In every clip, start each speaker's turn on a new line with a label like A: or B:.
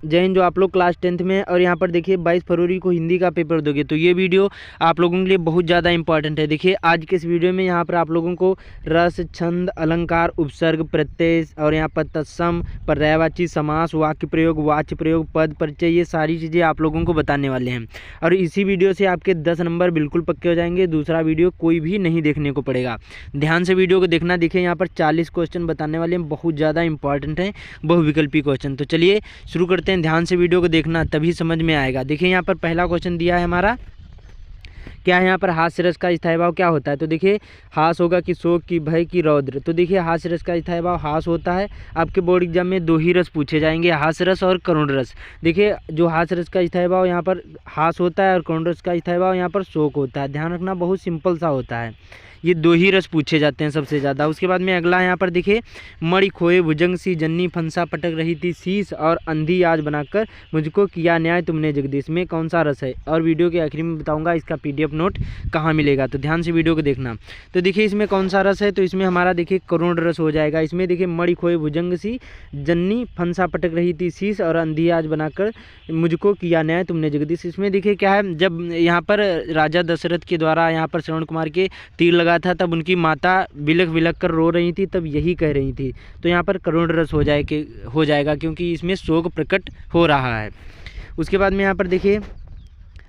A: जय हिंद। जो आप लोग क्लास 10th में और यहाँ पर देखिए 22 फरवरी को हिंदी का पेपर दोगे तो ये वीडियो आप लोगों के लिए बहुत ज़्यादा इंपॉर्टेंट है। देखिए आज के इस वीडियो में यहाँ पर आप लोगों को रस, छंद, अलंकार, उपसर्ग, प्रत्यय और यहाँ पर तत्सम, पर्यायवाची समास, वाक्य प्रयोग, वाच्य प्रयोग, पद परिचय, ये सारी चीज़ें आप लोगों को बताने वाले हैं और इसी वीडियो से आपके 10 नंबर बिल्कुल पक्के हो जाएंगे। दूसरा वीडियो कोई भी नहीं देखने को पड़ेगा। ध्यान से वीडियो को देखना। देखिए यहाँ पर 40 क्वेश्चन बताने वाले हैं, बहुत ज़्यादा इंपॉर्टेंट है, बहुविकल्पी क्वेश्चन। तो चलिए शुरू करते हैं। ध्यान से वीडियो को देखना तभी समझ में आएगा। देखिए यहाँ पर पहला क्वेश्चन दिया है हमारा, क्या है यहाँ पर हास्य रस का स्थायी भाव क्या होता है। तो देखिए हास होगा कि शोक की, भय की, रौद्र। तो देखिए हास्य रस का स्थायी भाव हास होता है। आपके बोर्ड एग्जाम में 2 ही रस पूछे जाएंगे, हास्य रस और करुण रस। देखिए जो हास्य रस का स्थायी भाव यहाँ पर हास होता है और करुण रस का स्थायी भाव यहाँ पर शोक होता है। ध्यान रखना, बहुत सिंपल सा होता है। ये 2 ही रस पूछे जाते हैं सबसे ज़्यादा। उसके बाद में अगला यहाँ पर देखिए, मणि खोए भुजंग सी, जन्नी फंसा पटक रही थी शीश, और अंधी आज बनाकर मुझको किया न्याय तुमने जगदीश में कौन सा रस है। और वीडियो के आखिरी में बताऊंगा इसका PDF नोट कहाँ मिलेगा, तो ध्यान से वीडियो को देखना। तो देखिए इसमें कौन सा रस है, तो इसमें हमारा देखिए करुण रस हो जाएगा। इसमें देखिए मणि खोए भुजंग सी, जन्नी फंसा पटक रही थी शीश, और अंधी आज बनाकर मुझको किया न्याय तुमने जगदीश। इसमें देखिए क्या है, जब यहाँ पर राजा दशरथ के द्वारा यहाँ पर श्रवण कुमार के तीर लगा था तब उनकी माता बिलख बिलख कर रो रही थी, तब यही कह रही थी। तो यहाँ पर करुण रस हो जाएगा क्योंकि इसमें शोक प्रकट हो रहा है। उसके बाद में यहाँ पर देखिए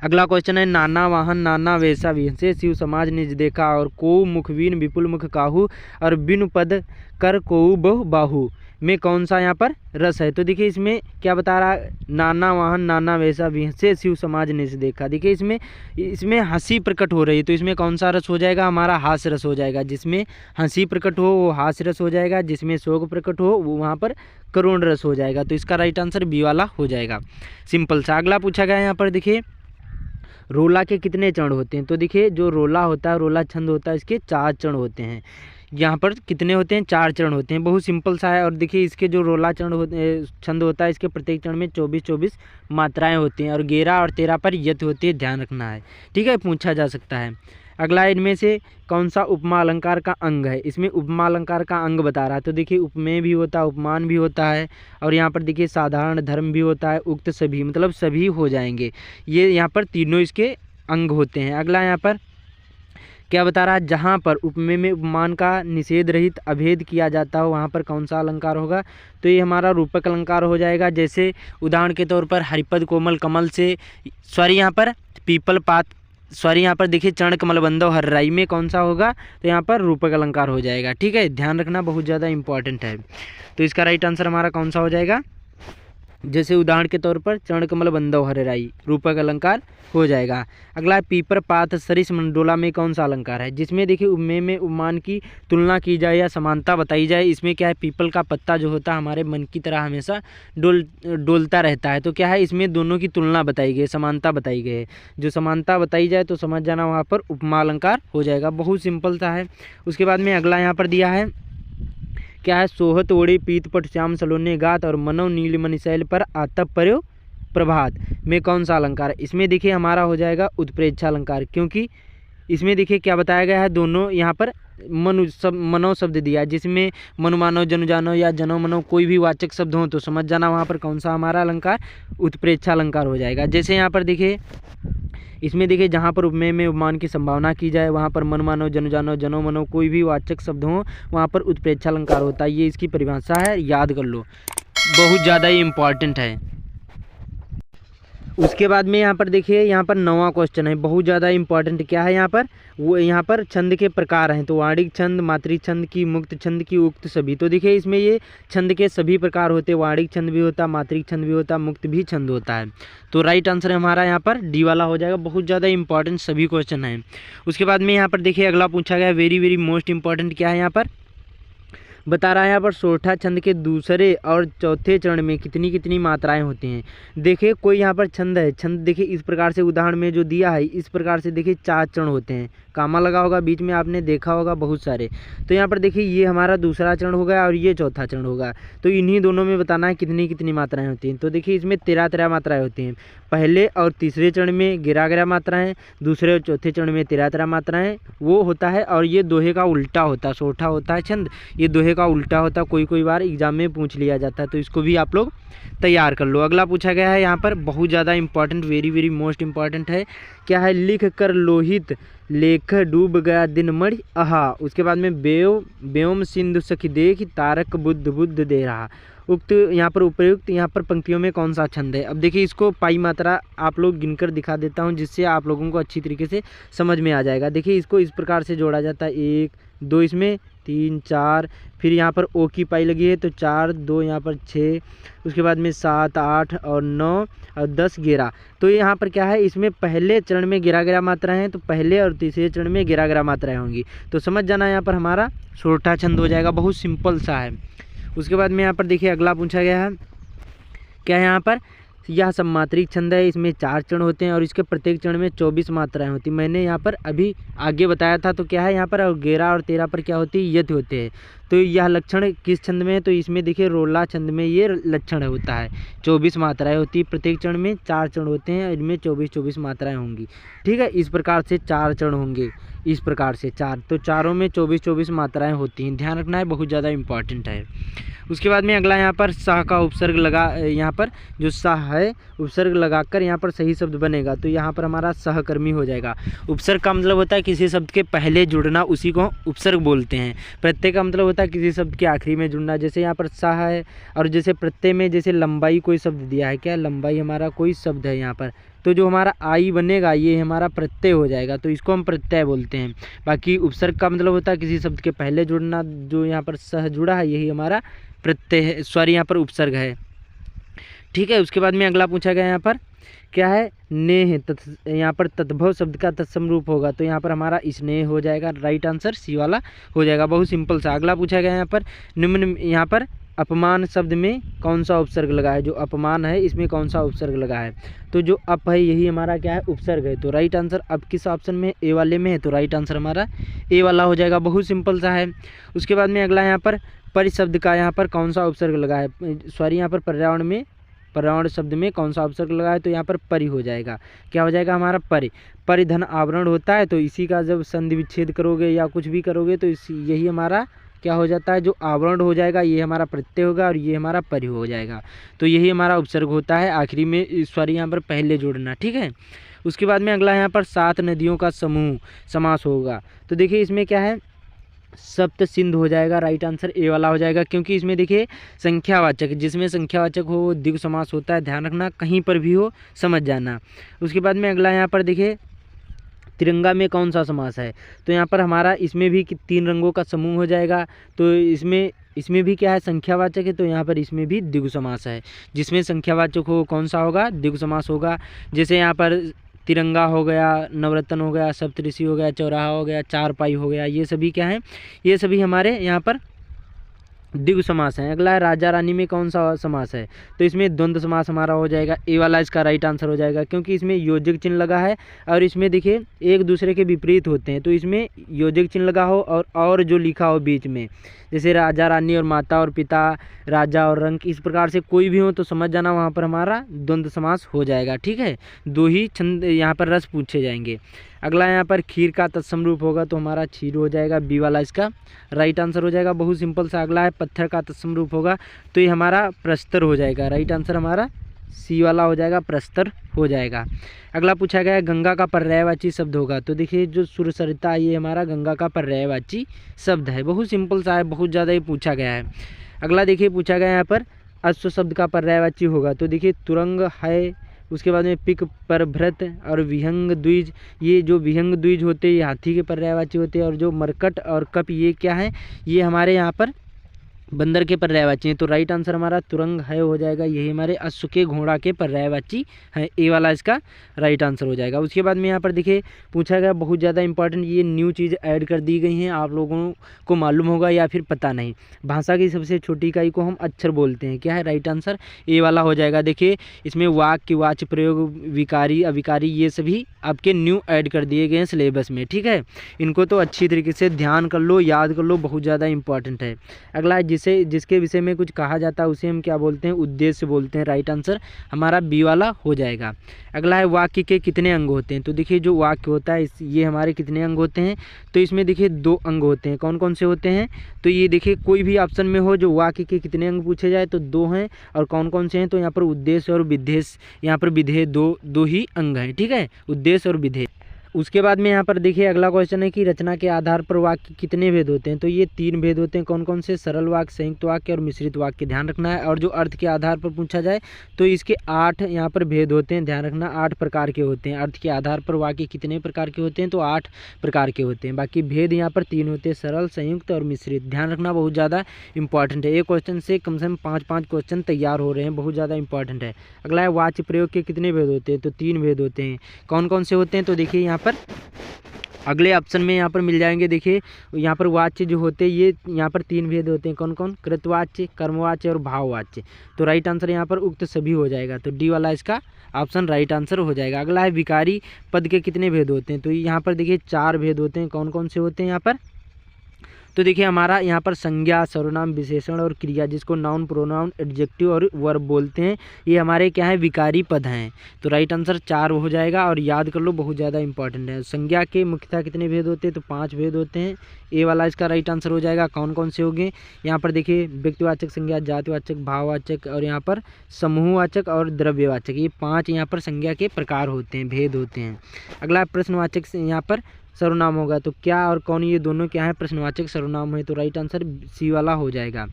A: अगला क्वेश्चन है, नाना वाहन नाना वैसा विहसे शिव समाज निज देखा, और को मुखवीन विपुल मुख काहू, और बिनु पद कर कोऊ बहु बाहू में कौन सा यहाँ पर रस है। तो देखिए इसमें क्या बता रहा है, नाना वाहन नाना वैसा विहसे शिव समाज निज देखा। देखिए इसमें हंसी प्रकट हो रही है, तो इसमें कौन सा रस हो जाएगा, हमारा हास्य रस हो जाएगा। जिसमें हंसी प्रकट हो वो हास्य रस हो जाएगा, जिसमें शोक प्रकट हो वो वहाँ पर करुण रस हो जाएगा। तो इसका राइट आंसर बी वाला हो जाएगा, सिंपल सा। अगला पूछा गया यहाँ पर देखिए, रोला के कितने चरण होते हैं। तो देखिए जो रोला होता है, रोला छंद होता है, इसके 4 चरण होते हैं। यहाँ पर कितने होते हैं, 4 चरण होते हैं, बहुत सिंपल सा है। और देखिए इसके जो रोला चरण छंद होता है, इसके प्रत्येक चरण में 24-24 मात्राएं होती हैं, और 11 और 13 पर यत होती है, ध्यान रखना है, ठीक है, पूछा जा सकता है। अगला इनमें से कौन सा उपमा अलंकार का अंग है। इसमें उपमा अलंकार का अंग बता रहा है। तो देखिए उपमेय भी होता है, उपमान भी होता है, और यहाँ पर देखिए साधारण धर्म भी होता है, उक्त सभी, मतलब सभी हो जाएंगे। ये यहाँ पर तीनों इसके अंग होते हैं। अगला यहाँ पर क्या बता रहा है, जहाँ पर उपमेय में उपमान का निषेध रहित अभेद किया जाता हो वहाँ पर कौन सा अलंकार होगा। तो ये हमारा रूपक अलंकार हो जाएगा। जैसे उदाहरण के तौर पर हरिपद कोमल कमल से, सॉरी यहाँ पर पीपल पात, सॉरी यहाँ पर देखिए चरण कमल बंदो हर्राई में कौन सा होगा, तो यहाँ पर रूपक अलंकार हो जाएगा, ठीक है, ध्यान रखना, बहुत ज़्यादा इंपॉर्टेंट है। तो इसका राइट आंसर हमारा कौन सा हो जाएगा, जैसे उदाहरण के तौर पर चरण कमल बंदो हरिराई, रूपक अलंकार हो जाएगा। अगला पीपर पात सरिस मंडोला में कौन सा अलंकार है। जिसमें देखिए उपमेय में उपमान की तुलना की जाए या समानता बताई जाए। इसमें क्या है, पीपल का पत्ता जो होता है हमारे मन की तरह हमेशा डोलता रहता है। तो क्या है, इसमें दोनों की तुलना बताई गई, समानता बताई गई है। जो समानता बताई जाए तो समझ जाना वहाँ पर उपमा अलंकार हो जाएगा, बहुत सिंपल सा है। उसके बाद में अगला यहाँ पर दिया है, क्या है, सोहत ओढ़े पीत पट श्याम सलोने गात, और मनो नीलमणि शैल पर आतप पर्यो प्रभात में कौन सा अलंकार है। इसमें देखिए हमारा हो जाएगा उत्प्रेक्षा अलंकार, क्योंकि इसमें देखिए क्या बताया गया है, दोनों यहाँ पर मनो शब्द दिया है। जिसमें मनु मानो जनु जानो या जनो मनो कोई भी वाचक शब्द हो तो समझ जाना वहाँ पर कौन सा हमारा अलंकार उत्प्रेक्षा अलंकार हो जाएगा। जैसे यहाँ पर देखिए, इसमें देखिए जहाँ पर उपमेय में उपमान की संभावना की जाए वहाँ पर मन मानो जनु जानो जनो मनो कोई भी वाचक शब्द हो वहाँ पर उत्प्रेक्षा अलंकार होता है। ये इसकी परिभाषा है, याद कर लो, बहुत ज़्यादा ही इम्पॉर्टेंट है। उसके बाद में यहाँ पर देखिए, यहाँ पर 9वां क्वेश्चन है, बहुत ज़्यादा इंपॉर्टेंट। क्या है यहाँ पर, वो यहाँ पर छंद के प्रकार हैं। तो वाणिक छंद, मातृ छंद की, मुक्त छंद की, उक्त सभी। तो देखिए इसमें ये छंद के सभी प्रकार होते हैं, वाणिक छंद भी होता है, मातृ छंद भी होता है, मुक्त भी छंद होता है। तो राइट आंसर हमारा यहाँ पर डी वाला हो जाएगा, बहुत ज़्यादा इंपॉर्टेंट सभी क्वेश्चन हैं। उसके बाद में यहाँ पर देखिए अगला पूछा गया, वेरी वेरी मोस्ट इंपॉर्टेंट, क्या है यहाँ पर बता रहा है, यहाँ पर सोरठा छंद के दूसरे और चौथे चरण में कितनी कितनी मात्राएं होती हैं। देखिए कोई यहाँ पर छंद है, छंद देखिए इस प्रकार से उदाहरण में जो दिया है इस प्रकार से देखिए 4 चरण होते हैं, कामा लगा होगा बीच में, आपने देखा होगा बहुत सारे। तो यहाँ पर देखिए ये हमारा दूसरा चरण होगा और ये चौथा चरण होगा। तो इन्हीं दोनों में बताना है कितनी कितनी मात्राएं होती हैं। तो देखिए इसमें 13 मात्राएं होती हैं। पहले और तीसरे चरण में 11 मात्राएं, दूसरे और चौथे चरण में 13 मात्राएं वो होता है। और ये दोहे का उल्टा होता है, सोरठा होता है छंद, ये दोहे का का उल्टा होता है, कोई बार एग्जाम में पूछ लिया जाता है, तो इसको भी आप लोग तैयार कर लो। अगला पूछा गया है यहाँ पर बहुत ज़्यादा important, very very most important है। क्या है? लिख कर लोहित लेख डूब गया दिन मणि आहा। उसके बाद में व्योम सिंधु सखी देख तारक बुद्ध बुद्ध दे रहा। उक्त यहाँ पर उपयुक्त यहाँ पर पंक्तियों में कौन सा छंद है? अब देखिए इसको पाई मात्रा आप लोग गिनकर दिखा देता हूँ, जिससे आप लोगों को अच्छी तरीके से समझ में आ जाएगा। देखिए इसको इस प्रकार से जोड़ा जाता है, 1 2 इसमें 3 4, फिर यहाँ पर ओ की पाई लगी है तो 4 2 यहाँ पर 6, उसके बाद में 7 8 और 9 और 10 11। तो यहाँ पर क्या है, इसमें पहले चरण में 11 मात्राएं हैं, तो पहले और तीसरे चरण में 11 मात्राएं होंगी। तो समझ जाना यहाँ पर हमारा छोटा छंद हो जाएगा, बहुत सिंपल सा है। उसके बाद में यहाँ पर देखिए अगला पूछा गया है, क्या है यहाँ पर? यह सम्मात्रिक छंद है, इसमें 4 चरण होते हैं और इसके प्रत्येक चरण में 24 मात्राएं होती हैं। मैंने यहाँ पर अभी आगे बताया था, तो क्या है यहाँ पर 11 और 13 पर क्या होती है? यति होते हैं। तो यह लक्षण किस छंद में है? तो इसमें देखिए रोला छंद में ये लक्षण होता है। 24 मात्राएं होती है, प्रत्येक चरण में 4 चरण होते हैं, इनमें 24 मात्राएं होंगी। ठीक है, इस प्रकार से 4 चरण होंगे, इस प्रकार से 4, तो चारों में 24 मात्राएं होती हैं। ध्यान रखना है, बहुत ज़्यादा इंपॉर्टेंट है। उसके बाद में अगला यहाँ पर सह का उपसर्ग लगा, यहाँ पर जो सह है उपसर्ग लगाकर यहाँ पर सही शब्द बनेगा, तो यहाँ पर हमारा सहकर्मी हो जाएगा। उपसर्ग का मतलब होता है किसी शब्द के पहले जुड़ना, उसी को उपसर्ग बोलते हैं। प्रत्यय का मतलब होता है किसी शब्द के आखिरी में जुड़ना, जैसे यहाँ पर सह है, और जैसे प्रत्यय में जैसे लंबाई कोई शब्द दिया है, क्या लंबाई हमारा कोई शब्द है यहाँ पर, तो जो हमारा आई बनेगा ये हमारा प्रत्यय हो जाएगा, तो इसको हम प्रत्यय बोलते हैं। बाकी उपसर्ग का मतलब होता है किसी शब्द के पहले जुड़ना, जो यहाँ पर सह जुड़ा है यही हमारा प्रत्यय है, सॉरी यहाँ पर उपसर्ग है। ठीक है, उसके बाद में अगला पूछा गया यहाँ पर क्या है? नेह, यहाँ पर तद्भव शब्द का तत्सम रूप होगा, तो यहाँ पर हमारा स्नेह हो जाएगा, राइट आंसर सी वाला हो जाएगा, बहुत सिंपल सा। अगला पूछा गया यहाँ पर निम्न, यहाँ पर अपमान शब्द में कौन सा उपसर्ग लगा है? जो अपमान है इसमें कौन सा उपसर्ग लगा है? तो जो अप है यही हमारा क्या है? उपसर्ग है। तो राइट आंसर अब किस ऑप्शन में? ए वाले में है, तो राइट आंसर हमारा ए वाला हो जाएगा, बहुत सिंपल सा है। उसके बाद में अगला यहाँ पर परि शब्द का यहाँ पर कौन सा उपसर्ग लगा है? सॉरी यहाँ पर पर्यावरण शब्द में कौन सा उपसर्ग लगा है? तो यहाँ पर परि हो जाएगा, क्या हो जाएगा हमारा? परिधन आवरण होता है, तो इसी का जब संधि विच्छेद करोगे या कुछ भी करोगे तो यही हमारा क्या हो जाता है? जो आवरण हो जाएगा ये हमारा प्रत्यय होगा और ये हमारा परि हो जाएगा, तो यही हमारा उपसर्ग होता है आखिरी में, सॉरी यहाँ पर पहले जोड़ना। ठीक है, उसके बाद में अगला यहाँ पर 7 नदियों का समूह समास होगा, तो देखिए इसमें क्या है? सप्त सिंधु हो जाएगा, राइट आंसर ए वाला हो जाएगा, क्योंकि इसमें देखिए संख्यावाचक, जिसमें संख्यावाचक हो वो द्विगु समास होता है। ध्यान रखना, कहीं पर भी हो समझ जाना। उसके बाद में अगला यहाँ पर देखिए तिरंगा में कौन सा समास है? तो यहाँ पर हमारा इसमें भी 3 रंगों का समूह हो जाएगा, तो इसमें भी क्या है? संख्यावाचक है, तो यहाँ पर इसमें भी द्विगु समास है। जिसमें संख्यावाचक हो कौन सा होगा? द्विगु समास होगा। जैसे यहाँ पर तिरंगा हो गया, नवरत्न हो गया, सप्तऋषि हो गया, चौराहा हो गया, चारपाई हो गया, ये सभी क्या हैं? ये सभी हमारे यहाँ पर द्विगु समास है। अगला है राजा रानी में कौन सा समास है? तो इसमें द्वंद्व समास हमारा हो जाएगा, ए वाला इसका राइट आंसर हो जाएगा, क्योंकि इसमें योजक चिन्ह लगा है और इसमें देखिए एक दूसरे के विपरीत होते हैं, तो इसमें योजक चिन्ह लगा हो और जो लिखा हो बीच में, जैसे राजा रानी और माता और पिता, राजा और रंक, इस प्रकार से कोई भी हो तो समझ जाना वहाँ पर हमारा द्वंद्व समास हो जाएगा। ठीक है, 2 ही छंद यहाँ पर रस पूछे जाएंगे। अगला यहाँ पर खीर का तत्सम रूप होगा, तो हमारा क्षीर हो जाएगा, बी वाला इसका राइट आंसर हो जाएगा, बहुत सिंपल सा। अगला है पत्थर का तत्सम रूप होगा, तो ये हमारा प्रस्तर हो जाएगा, राइट आंसर हमारा सी वाला हो जाएगा, प्रस्तर हो जाएगा। अगला पूछा गया है गंगा का पर्यायवाची शब्द होगा, तो देखिए जो सुरसरिता ये हमारा गंगा का पर्यायवाची शब्द है, बहुत सिंपल सा है, बहुत ज़्यादा ये पूछा गया है। अगला देखिए पूछा गया यहाँ पर अश्व शब्द का पर्यायवाची होगा, तो देखिए तुरंग है, उसके बाद में पिक पर भ्रत और विहंग द्विज, ये जो विहंग द्विज होते हैं ये हाथी के पर्यायवाची होते हैं, और जो मरकट और कप ये क्या है? ये हमारे यहाँ पर बंदर के पर्यायवाची हैं, तो राइट आंसर हमारा तुरंग है हो जाएगा, यही हमारे अश्व के घोड़ा के पर्यायवाची है, ए वाला इसका राइट आंसर हो जाएगा। उसके बाद में यहाँ पर देखिए पूछा गया बहुत ज़्यादा इंपॉर्टेंट, ये न्यू चीज़ ऐड कर दी गई हैं, आप लोगों को मालूम होगा या फिर पता नहीं। भाषा की सबसे छोटी इकाई को हम अक्षर बोलते हैं, क्या है? राइट आंसर ए वाला हो जाएगा। देखिए इसमें वाक्य, वाच्य प्रयोग, विकारी, अविकारी, ये सभी आपके न्यू ऐड कर दिए गए हैं सिलेबस में। ठीक है, इनको तो अच्छी तरीके से ध्यान कर लो, याद कर लो, बहुत ज़्यादा इंपॉर्टेंट है। अगला जिसके विषय में कुछ कहा जाता है उसे हम क्या बोलते हैं, उद्देश्य बोलते हैं। राइट आंसर हमारा बी वाला हो जाएगा। अगला है वाक्य के कितने अंग होते हैं। तो देखिए जो वाक्य होता है ये हमारे कितने अंग होते हैं, तो इसमें देखिए 2 अंग होते हैं। कौन कौन से होते हैं, तो ये देखिए कोई भी ऑप्शन में हो जो वाक्य के कितने अंग पूछे जाए तो 2 हैं। और कौन कौन से हैं, तो यहाँ पर उद्देश्य और विधेय, यहाँ पर विधेय दो ही अंग हैं। ठीक है, उद्देश्य और विधेय। उसके बाद में यहाँ पर देखिए अगला क्वेश्चन है कि रचना के आधार पर वाक्य कितने भेद होते हैं। तो ये 3 भेद होते हैं। कौन कौन से, सरल वाक्य, संयुक्त वाक्य और मिश्रित वाक्य, ध्यान रखना है। और जो अर्थ के आधार पर पूछा जाए तो इसके 8 यहाँ पर भेद होते हैं। ध्यान रखना 8 प्रकार के होते हैं। अर्थ के आधार पर वाक्य कितने प्रकार के होते हैं, तो 8 प्रकार के होते हैं। बाकी भेद यहाँ पर 3 होते हैं, सरल, संयुक्त और मिश्रित। ध्यान रखना बहुत ज़्यादा इंपॉर्टेंट है। एक क्वेश्चन से कम 5 क्वेश्चन तैयार हो रहे हैं, बहुत ज़्यादा इंपॉर्टेंट है। अगला है वाच्य प्रयोग के कितने भेद होते हैं। तो 3 भेद होते हैं। कौन कौन से होते हैं, तो देखिए यहाँ पर अगले ऑप्शन में यहाँ पर मिल जाएंगे। देखिए यहाँ पर वाच्य जो होते हैं ये यहाँ पर 3 भेद होते हैं। कौन कौन, कृतवाच्य, कर्मवाच्य और भाववाच्य। तो राइट आंसर यहाँ पर उक्त सभी हो जाएगा। तो डी वाला इसका ऑप्शन राइट आंसर हो जाएगा। अगला है विकारी पद के कितने भेद होते हैं। तो यहाँ पर देखिए 4 भेद होते हैं। कौन कौन से होते हैं यहाँ पर, तो देखिए हमारा यहाँ पर संज्ञा, सर्वनाम, विशेषण और क्रिया, जिसको नाउन, प्रोनाउन, एडजेक्टिव और वर्ब बोलते हैं, ये हमारे क्या है, विकारी पद हैं। तो राइट आंसर 4 हो जाएगा। और याद कर लो, बहुत ज़्यादा इंपॉर्टेंट है। संज्ञा के मुख्यतः कितने भेद होते हैं, तो 5 भेद होते हैं। ए वाला इसका राइट आंसर हो जाएगा। कौन कौन से होंगे, यहाँ पर देखिए व्यक्तिवाचक संज्ञा, जातिवाचक, भाववाचक और यहाँ पर समूहवाचक और द्रव्यवाचक, ये 5 यहाँ पर संज्ञा के प्रकार होते हैं, भेद होते हैं। अगला प्रश्नवाचक से यहाँ पर सर्वनाम होगा। तो क्या और कौन, ये दोनों क्या है, प्रश्नवाचक सर्वनाम है। तो राइट आंसर सी वाला हो जाएगा।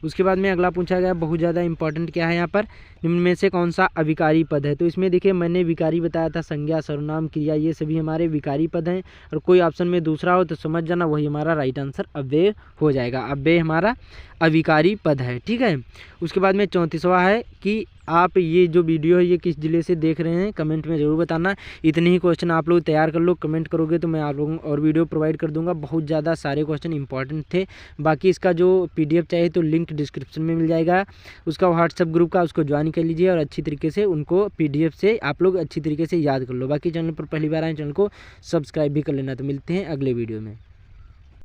A: उसके बाद में अगला पूछा गया बहुत ज़्यादा इंपॉर्टेंट, क्या है यहाँ पर, निम्न में से कौन सा अविकारी पद है। तो इसमें देखिए मैंने विकारी बताया था, संज्ञा, सर्वनाम, क्रिया, ये सभी हमारे विकारी पद हैं। और कोई ऑप्शन में दूसरा हो तो समझ जाना वही हमारा राइट आंसर अव्यय हो जाएगा। अव्यय हमारा अविकारी पद है। ठीक है, उसके बाद में 34वां है कि आप ये जो वीडियो है ये किस जिले से देख रहे हैं, कमेंट में ज़रूर बताना। इतने ही क्वेश्चन आप लोग तैयार कर लो, कमेंट करोगे तो मैं आप लोगों को और वीडियो प्रोवाइड कर दूंगा। बहुत ज़्यादा सारे क्वेश्चन इंपॉर्टेंट थे। बाकी इसका जो PDF चाहिए तो लिंक डिस्क्रिप्शन में मिल जाएगा उसका, व्हाट्सएप ग्रुप का, उसको ज्वाइन कर लीजिए और अच्छी तरीके से उनको PDF से आप लोग अच्छी तरीके से याद कर लो। बाकी चैनल पर पहली बार आए, चैनल को सब्सक्राइब भी कर लेना। तो मिलते हैं अगले वीडियो में।